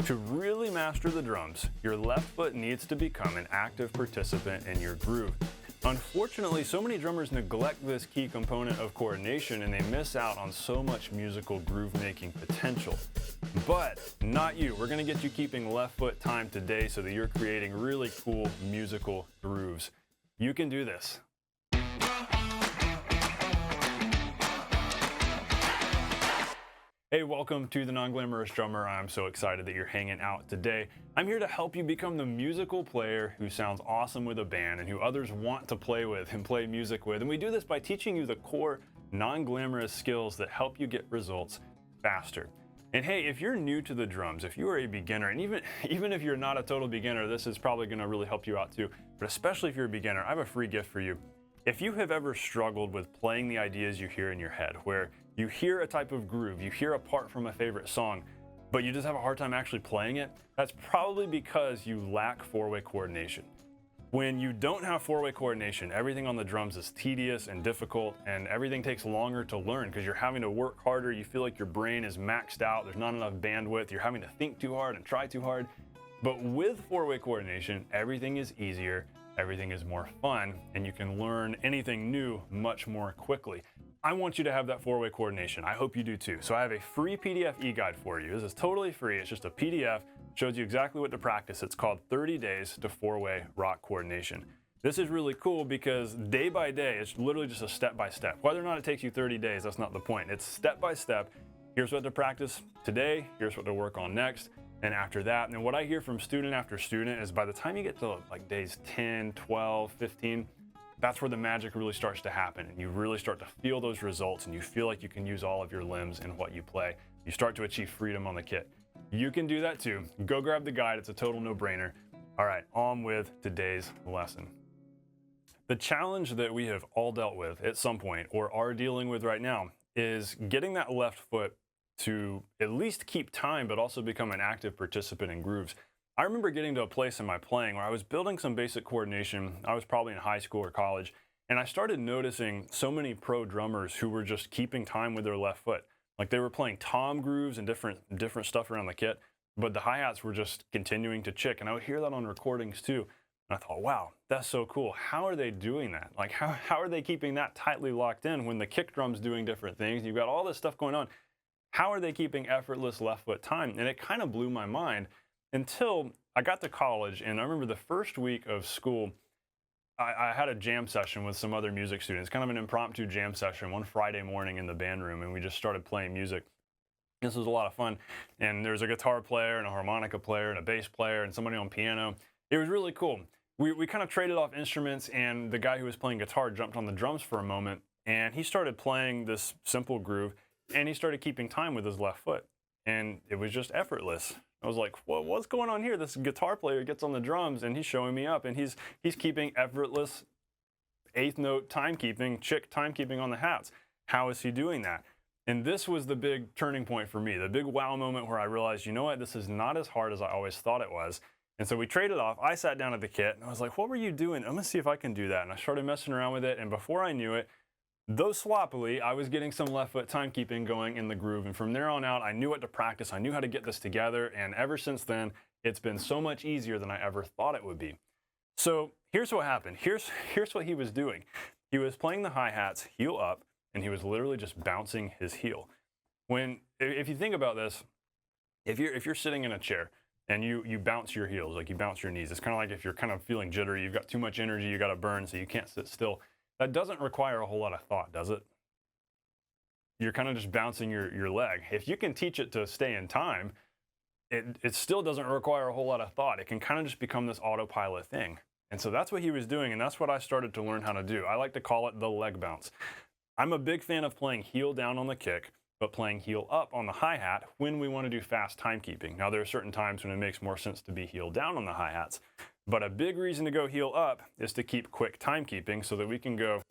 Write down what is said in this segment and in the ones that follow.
To really master the drums, your left foot needs to become an active participant in your groove. Unfortunately, so many drummers neglect this key component of coordination and they miss out on so much musical groove-making potential. But not you. We're going to get you keeping left foot time today so that you're creating really cool musical grooves. You can do this. Hey, welcome to The Non-Glamorous Drummer. I'm so excited that you're hanging out today. I'm here to help you become the musical player who sounds awesome with a band and who others want to play with and play music with. And we do this by teaching you the core non-glamorous skills that help you get results faster. And hey, if you're new to the drums, if you are a beginner, and even if you're not a total beginner, this is probably going to really help you out too. But especially if you're a beginner, I have a free gift for you. If you have ever struggled with playing the ideas you hear in your head, where you hear a type of groove, you hear a part from a favorite song, but you just have a hard time actually playing it, that's probably because you lack four-way coordination. When you don't have four-way coordination, everything on the drums is tedious and difficult, and everything takes longer to learn because you're having to work harder, you feel like your brain is maxed out, there's not enough bandwidth, you're having to think too hard and try too hard. But with four-way coordination, everything is easier, everything is more fun, and you can learn anything new much more quickly. I want you to have that four-way coordination. I hope you do too. So I have a free PDF e-guide for you. This is totally free. It's just a PDF, shows you exactly what to practice. It's called 30 Days to Four-Way Rock Coordination. This is really cool because day by day, it's literally just a step-by-step. Whether or not it takes you 30 days, that's not the point. It's step-by-step. Here's what to practice today, here's what to work on next, and after that. And what I hear from student after student is by the time you get to like days 10, 12, 15, that's where the magic really starts to happen and you really start to feel those results and you feel like you can use all of your limbs in what you play. You start to achieve freedom on the kit. You can do that too. Go grab the guide, it's a total no-brainer. All right, on with today's lesson. The challenge that we have all dealt with at some point or are dealing with right now is getting that left foot to at least keep time but also become an active participant in grooves. I remember getting to a place in my playing where I was building some basic coordination. I was probably in high school or college, and I started noticing so many pro drummers who were just keeping time with their left foot. Like they were playing tom grooves and different stuff around the kit, but the hi-hats were just continuing to chick, and I would hear that on recordings too. And I thought, wow, that's so cool. How are they doing that? Like how are they keeping that tightly locked in when the kick drum's doing different things? You've got all this stuff going on. How are they keeping effortless left foot time? And it kind of blew my mind. Until I got to college, and I remember the first week of school, I had a jam session with some other music students, kind of an impromptu jam session one Friday morning in the band room, and we just started playing music. This was a lot of fun, and there was a guitar player and a harmonica player and a bass player and somebody on piano. It was really cool. We kind of traded off instruments, and the guy who was playing guitar jumped on the drums for a moment, and he started playing this simple groove, and he started keeping time with his left foot, and it was just effortless. I was like, well, what's going on here? This guitar player gets on the drums and he's showing me up and he's keeping effortless eighth note timekeeping, chick timekeeping on the hats. How is he doing that? And this was the big turning point for me, the big wow moment where I realized, you know what, this is not as hard as I always thought it was. And so we traded off. I sat down at the kit and I was like, what were you doing? I'm gonna see if I can do that. And I started messing around with it, and before I knew it, though sloppily, I was getting some left foot timekeeping going in the groove, and from there on out, I knew what to practice, I knew how to get this together, and ever since then, it's been so much easier than I ever thought it would be. So here's what happened. Here's what he was doing. He was playing the hi-hats heel up, and he was literally just bouncing his heel. If you think about this, if you're sitting in a chair and you bounce your heels, like you bounce your knees, it's kind of like if you're kind of feeling jittery, you've got too much energy, you got to burn, so you can't sit still. That doesn't require a whole lot of thought, does it? You're kind of just bouncing your leg. If you can teach it to stay in time, it still doesn't require a whole lot of thought. It can kind of just become this autopilot thing. And so that's what he was doing, and that's what I started to learn how to do. I like to call it the leg bounce. I'm a big fan of playing heel down on the kick, but playing heel up on the hi-hat when we want to do fast timekeeping. Now, there are certain times when it makes more sense to be heel down on the hi-hats. But a big reason to go heel up is to keep quick timekeeping so that we can go,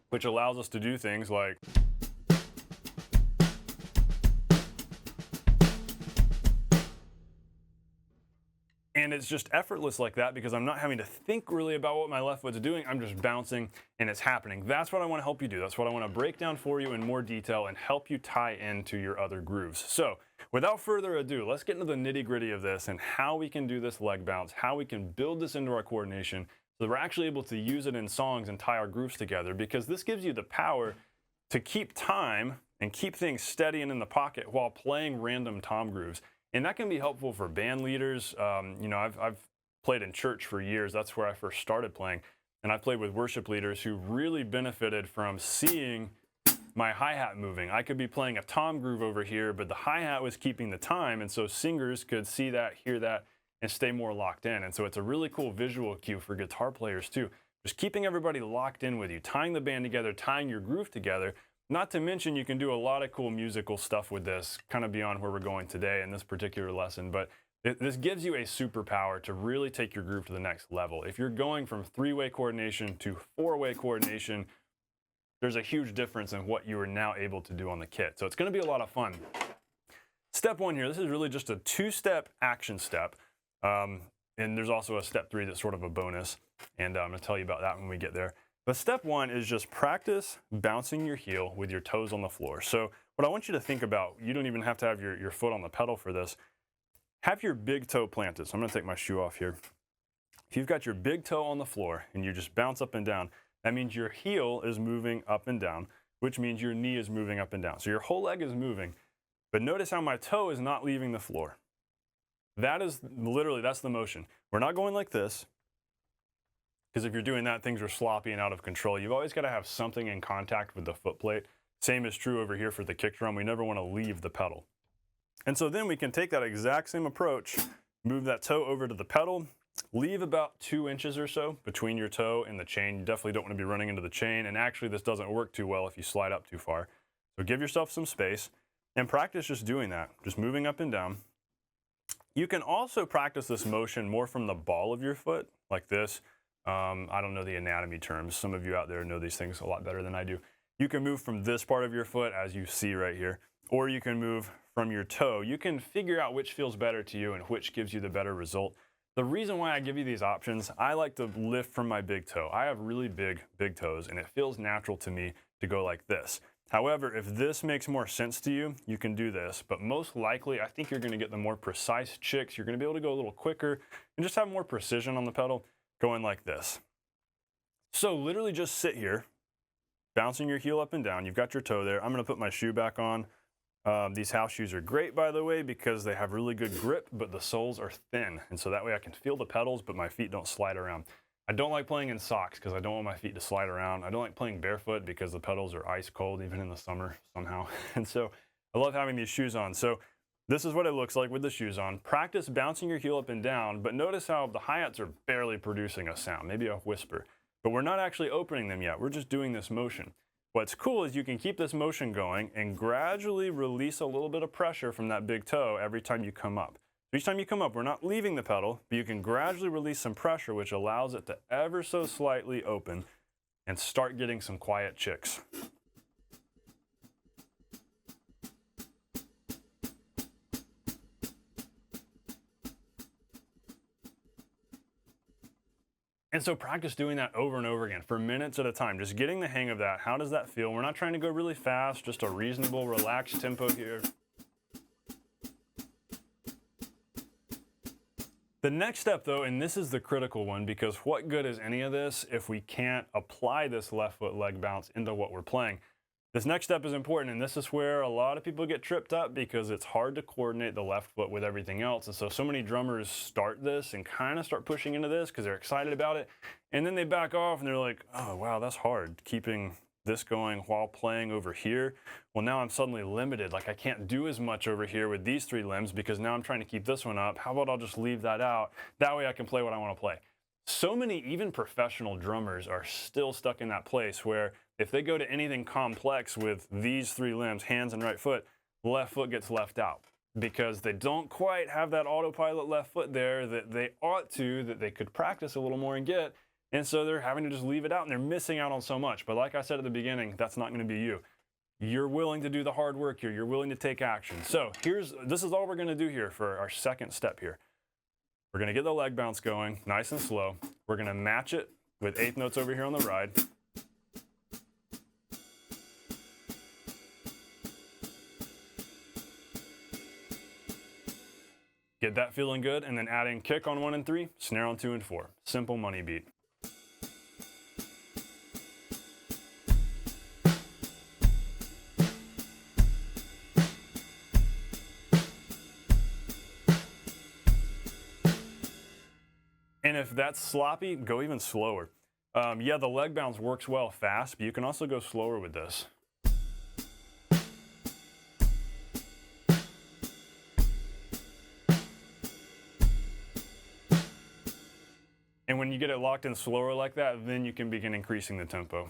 which allows us to do things like And it's just effortless like that because I'm not having to think really about what my left foot's doing. I'm just bouncing and it's happening. That's what I want to help you do. That's what I want to break down for you in more detail and help you tie into your other grooves. So without further ado, let's get into the nitty-gritty of this and how we can do this leg bounce, how we can build this into our coordination so that we're actually able to use it in songs and tie our grooves together, because this gives you the power to keep time and keep things steady and in the pocket while playing random tom grooves. And that can be helpful for band leaders. I've played in church for years. That's where I first started playing. And I played with worship leaders who really benefited from seeing my hi-hat moving. I could be playing a tom groove over here, but the hi-hat was keeping the time, and so singers could see that, hear that, and stay more locked in. And so it's a really cool visual cue for guitar players too. Just keeping everybody locked in with you, tying the band together, tying your groove together. Not to mention, you can do a lot of cool musical stuff with this, kind of beyond where we're going today in this particular lesson, but this gives you a superpower to really take your groove to the next level. If you're going from 3-way coordination to 4-way coordination, there's a huge difference in what you are now able to do on the kit. So it's going to be a lot of fun. Step 1 here, this is really just a 2-step action step. And there's also a step 3 that's sort of a bonus. And I'm going to tell you about that when we get there. But step 1 is just practice bouncing your heel with your toes on the floor. So what I want you to think about, you don't even have to have your foot on the pedal for this. Have your big toe planted. So I'm going to take my shoe off here. If you've got your big toe on the floor and you just bounce up and down, that means your heel is moving up and down, which means your knee is moving up and down. So your whole leg is moving, but notice how my toe is not leaving the floor. That is literally, that's the motion. We're not going like this, because if you're doing that, things are sloppy and out of control. You've always got to have something in contact with the foot plate. Same is true over here for the kick drum. We never want to leave the pedal. And so then we can take that exact same approach, move that toe over to the pedal, leave about 2 inches or so between your toe and the chain. You definitely don't want to be running into the chain, and actually this doesn't work too well if you slide up too far. So give yourself some space and practice just doing that, just moving up and down. You can also practice this motion more from the ball of your foot, like this. I don't know the anatomy terms. Some of you out there know these things a lot better than I do. You can move from this part of your foot, as you see right here, or you can move from your toe. You can figure out which feels better to you and which gives you the better result. The reason why I give you these options, I like to lift from my big toe. I have really big toes, and it feels natural to me to go like this. However, if this makes more sense to you, you can do this. But most likely, I think you're going to get the more precise chicks. You're going to be able to go a little quicker and just have more precision on the pedal going like this. So literally just sit here, bouncing your heel up and down. You've got your toe there. I'm going to put my shoe back on. These house shoes are great, by the way, because they have really good grip, but the soles are thin. And so that way I can feel the pedals, but my feet don't slide around. I don't like playing in socks because I don't want my feet to slide around. I don't like playing barefoot because the pedals are ice cold, even in the summer somehow. And so I love having these shoes on. So this is what it looks like with the shoes on. Practice bouncing your heel up and down, but notice how the hi-hats are barely producing a sound, maybe a whisper. But we're not actually opening them yet. We're just doing this motion. What's cool is you can keep this motion going and gradually release a little bit of pressure from that big toe every time you come up. Each time you come up, we're not leaving the pedal, but you can gradually release some pressure, which allows it to ever so slightly open and start getting some quiet chicks. And so practice doing that over and over again for minutes at a time, just getting the hang of that. How does that feel? We're not trying to go really fast, just a reasonable, relaxed tempo here. The next step though, and this is the critical one, because what good is any of this if we can't apply this left foot leg bounce into what we're playing? This next step is important, and this is where a lot of people get tripped up because it's hard to coordinate the left foot with everything else. And so many drummers start this and kind of start pushing into this because they're excited about it. And then they back off and they're like, oh, wow, that's hard, keeping this going while playing over here. Well, now I'm suddenly limited. Like I can't do as much over here with these 3 limbs because now I'm trying to keep this one up. How about I'll just leave that out? That way I can play what I want to play. So many, even professional drummers are still stuck in that place where if they go to anything complex with these 3 limbs, hands and right foot, left foot gets left out because they don't quite have that autopilot left foot there that they ought to, that they could practice a little more and get. And so they're having to just leave it out and they're missing out on so much. But like I said at the beginning, that's not going to be you. You're willing to do the hard work here. You're willing to take action. So this is all we're going to do here for our second step here. We're going to get the leg bounce going nice and slow. We're going to match it with 1/8 notes over here on the ride. Get that feeling good, and then add in kick on 1 and 3, snare on 2 and 4. Simple money beat. And if that's sloppy, go even slower. Yeah, the leg bounce works well fast, but you can also go slower with this. And when you get it locked in slower like that, then you can begin increasing the tempo.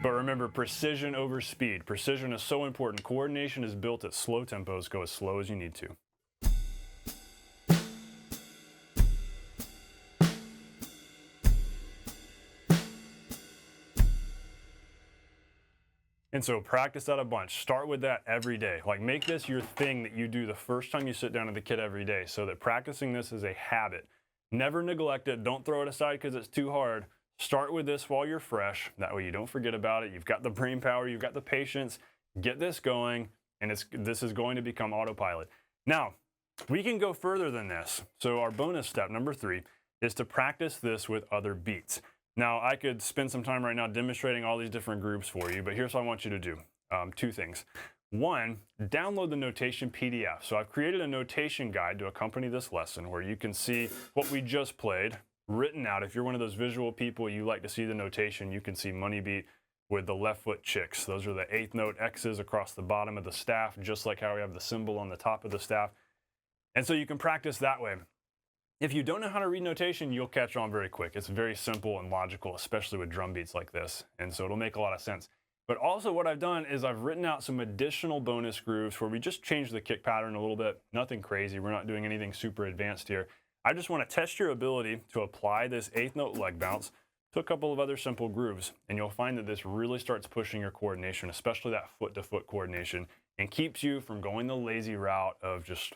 But remember, precision over speed. Precision is so important. Coordination is built at slow tempos. Go as slow as you need to. And so practice that a bunch. Start with that every day. Like, make this your thing that you do the first time you sit down with the kit every day, so that practicing this is a habit. Never neglect it. Don't throw it aside because it's too hard. Start with this while you're fresh. That way you don't forget about it. You've got the brain power, you've got the patience. Get this going, and this is going to become autopilot. Now, we can go further than this. So our bonus step, number 3, is to practice this with other beats. Now, I could spend some time right now demonstrating all these different grooves for you, but here's what I want you to do. 2 things. 1, download the notation PDF. So I've created a notation guide to accompany this lesson where you can see what we just played written out. If you're one of those visual people, you like to see the notation, you can see money beat with the left foot chicks. Those are the 8th note X's across the bottom of the staff, just like how we have the symbol on the top of the staff. And so you can practice that way. If you don't know how to read notation, you'll catch on very quick. It's very simple and logical, especially with drum beats like this. And so it'll make a lot of sense. But also what I've done is I've written out some additional bonus grooves where we just change the kick pattern a little bit. Nothing crazy. We're not doing anything super advanced here. I just want to test your ability to apply this 8th note leg bounce to a couple of other simple grooves. And you'll find that this really starts pushing your coordination, especially that foot-to-foot coordination, and keeps you from going the lazy route of just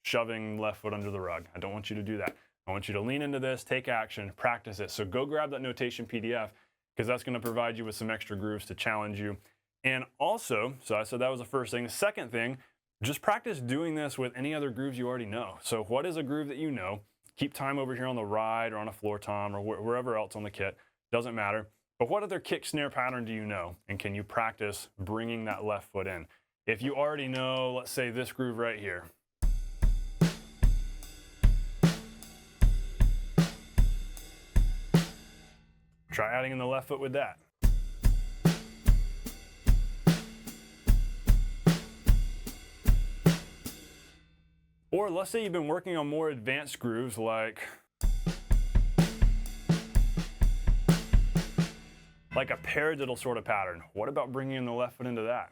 shoving left foot under the rug. I don't want you to do that. I want you to lean into this, take action, practice it. So go grab that notation PDF, because that's going to provide you with some extra grooves to challenge you. And also, so I said that was the first thing. The second thing, just practice doing this with any other grooves you already know. So what is a groove that you know? Keep time over here on the ride or on a floor tom or wherever else on the kit. Doesn't matter. But what other kick snare pattern do you know? And can you practice bringing that left foot in? If you already know, let's say this groove right here. Try adding in the left foot with that. Or let's say you've been working on more advanced grooves like a paradiddle sort of pattern. What about bringing in the left foot into that?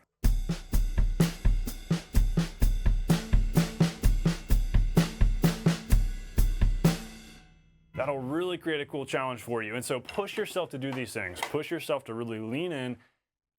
That'll really create a cool challenge for you. And so push yourself to do these things. Push yourself to really lean in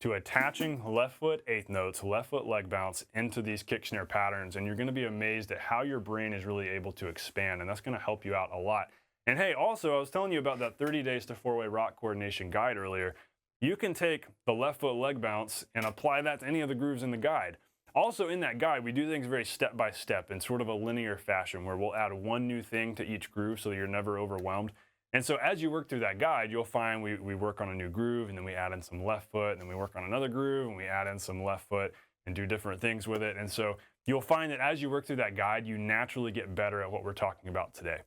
to attaching left foot 8th notes, left foot leg bounce into these kick snare patterns. And you're going to be amazed at how your brain is really able to expand. And that's going to help you out a lot. And hey, also, I was telling you about that 30 days to 4-way rock coordination guide earlier. You can take the left foot leg bounce and apply that to any of the grooves in the guide. Also in that guide, we do things very step by step in sort of a linear fashion where we'll add one new thing to each groove so that you're never overwhelmed. And so as you work through that guide, you'll find we work on a new groove and then we add in some left foot and then we work on another groove and we add in some left foot and do different things with it. And so you'll find that as you work through that guide, you naturally get better at what we're talking about today.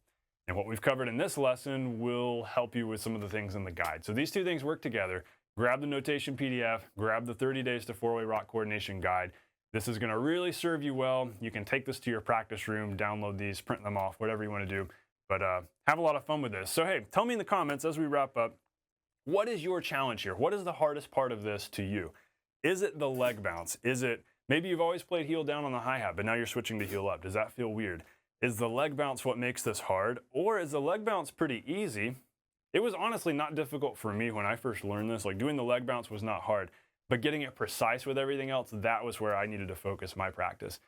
And what we've covered in this lesson will help you with some of the things in the guide. So these two things work together. Grab the notation PDF, grab the 30 days to 4-way rock coordination guide. This is going to really serve you well. You can take this to your practice room, download these, print them off, whatever you want to do. But have a lot of fun with this. So hey, tell me in the comments as we wrap up, what is your challenge here? What is the hardest part of this to you? Is it the leg bounce? Is it, maybe you've always played heel down on the hi-hat, but now you're switching to heel up. Does that feel weird? Is the leg bounce what makes this hard? Or is the leg bounce pretty easy? It was honestly not difficult for me when I first learned this. Like doing the leg bounce was not hard. But getting it precise with everything else, that was where I needed to focus my practice.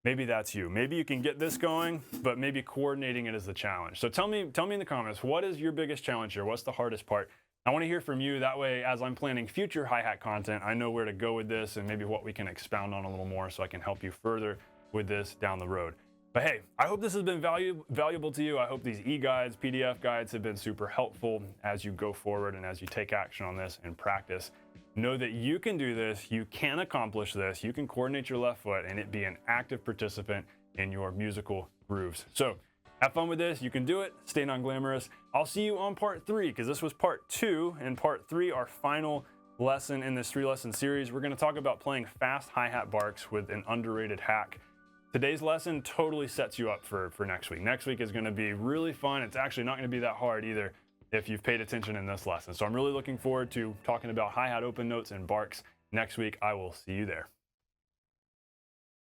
Maybe that's you. Maybe you can get this going, but maybe coordinating it is the challenge. So tell me in the comments, what is your biggest challenge here? What's the hardest part? I want to hear from you. That way, as I'm planning future hi-hat content, I know where to go with this and maybe what we can expound on a little more so I can help you further with this down the road. But hey, I hope this has been valuable to you. I hope these e-guides, PDF guides have been super helpful as you go forward and as you take action on this and practice. Know that you can do this, you can accomplish this, you can coordinate your left foot and it be an active participant in your musical grooves. So have fun with this, you can do it, stay non-glamorous. I'll see you on part 3, because this was part 2, and part 3, our final lesson in this 3-lesson series. We're gonna talk about playing fast hi-hat barks with an underrated hack. Today's lesson totally sets you up for next week. Next week is gonna be really fun. It's actually not gonna be that hard either if you've paid attention in this lesson. So I'm really looking forward to talking about hi-hat open notes and barks next week. I will see you there.